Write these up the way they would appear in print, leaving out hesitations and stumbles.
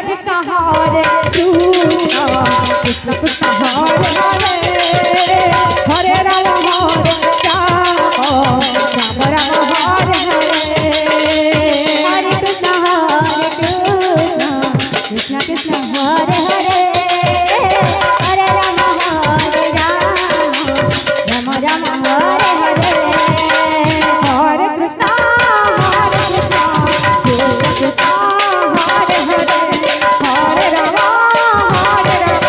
Krishna Hare Krishna Krishna Krishna Hare Hare Hare Rama Hare Rama Rama Rama Hare Hare Hare Krishna Krishna Krishna Hare Hare Hare Rama Hare Rama Rama Rama Hare Hare Hare Krishna Krishna Hare Hare Hare Rama Hare Rama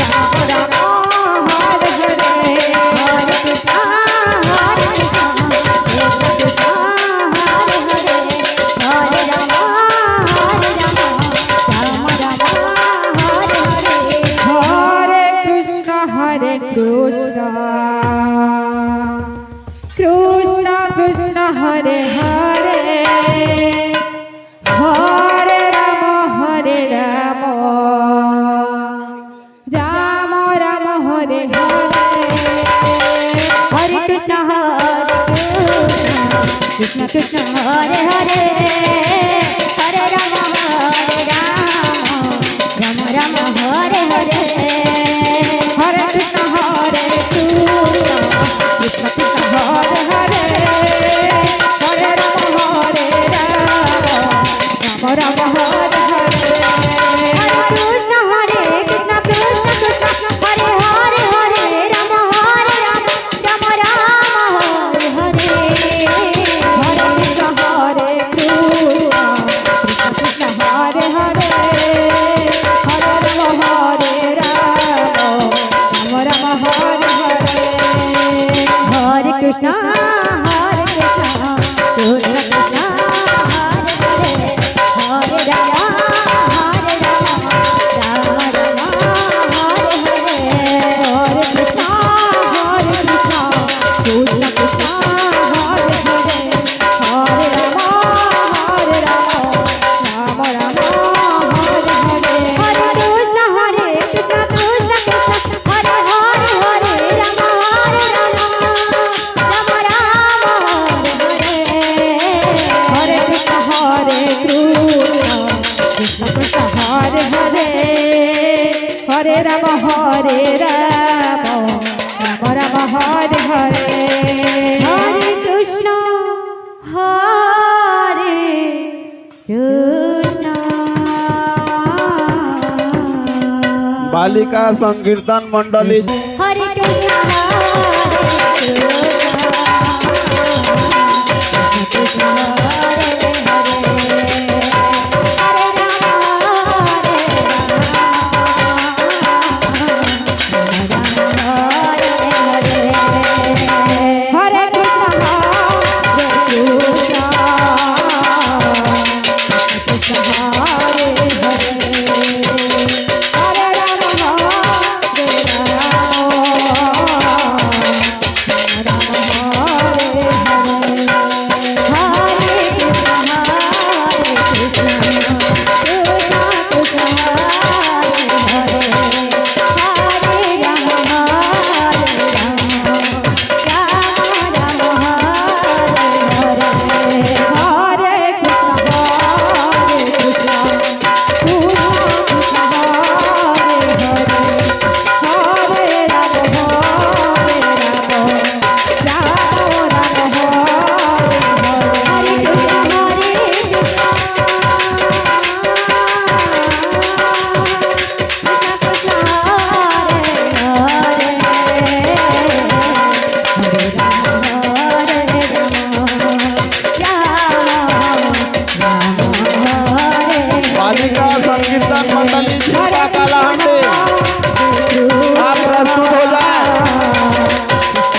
Rama Rama Hare Hare Hare Krishna Krishna Krishna Hare Hare Hare Rama Hare Rama Rama Rama Hare Hare Hare Krishna Krishna Krishna Hare Hare Hare Rama Hare Rama Rama Rama Hare Hare Hare Krishna Krishna Krishna Hare Hare Hare Rama Hare Rama Rama Rama Hare Hare Hare Krishna Hare Krishna Krishna Krishna Hare Hare Hare Rama Hare Rama Rama Rama Hare Hare Hare Krishna Hare Krishna Krishna Krishna Hare Hare Hare Rama Hare Rama Rama Rama Hare Hare Hare Krishna Hare Krishna Krishna Krishna Hare Hare Hare Rama Hare Rama Rama Rama Hare Hare Hare Krishna Hare Krishna Krishna Krishna Hare Hare Hare Rama Hare Rama Rama Rama Hare Hare Hare Krishna Krishna Krishna Hare Hare Hare Rama Hare Rama Rama Rama Hare Hare Hare Krishna Krishna Krishna Hare Hare Hare Rama Hare Rama Rama Rama Hare Hare Hare Krishna Krishna Krishna Hare Hare Hare Rama Hare Rama Rama Rama Hare Hare Hare Krishna Krishna बालिका संकीर्तन मंडली Hare Krishna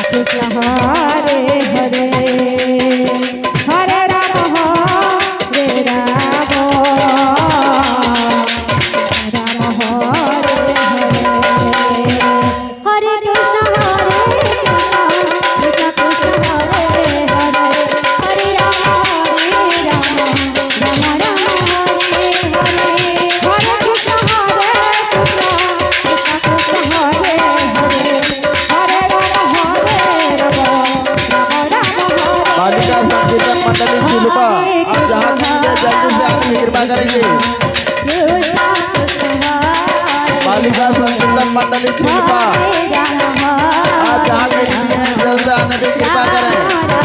Krishna Hare Hare Hare Rama Hare Rama Hare Krishna Krishna Hare Hare Hare Rama Hare Hare Krishna माता दी कृपा हरे राम आप जहाँ कहीं भी हैं जल्द आने की कृपा करें।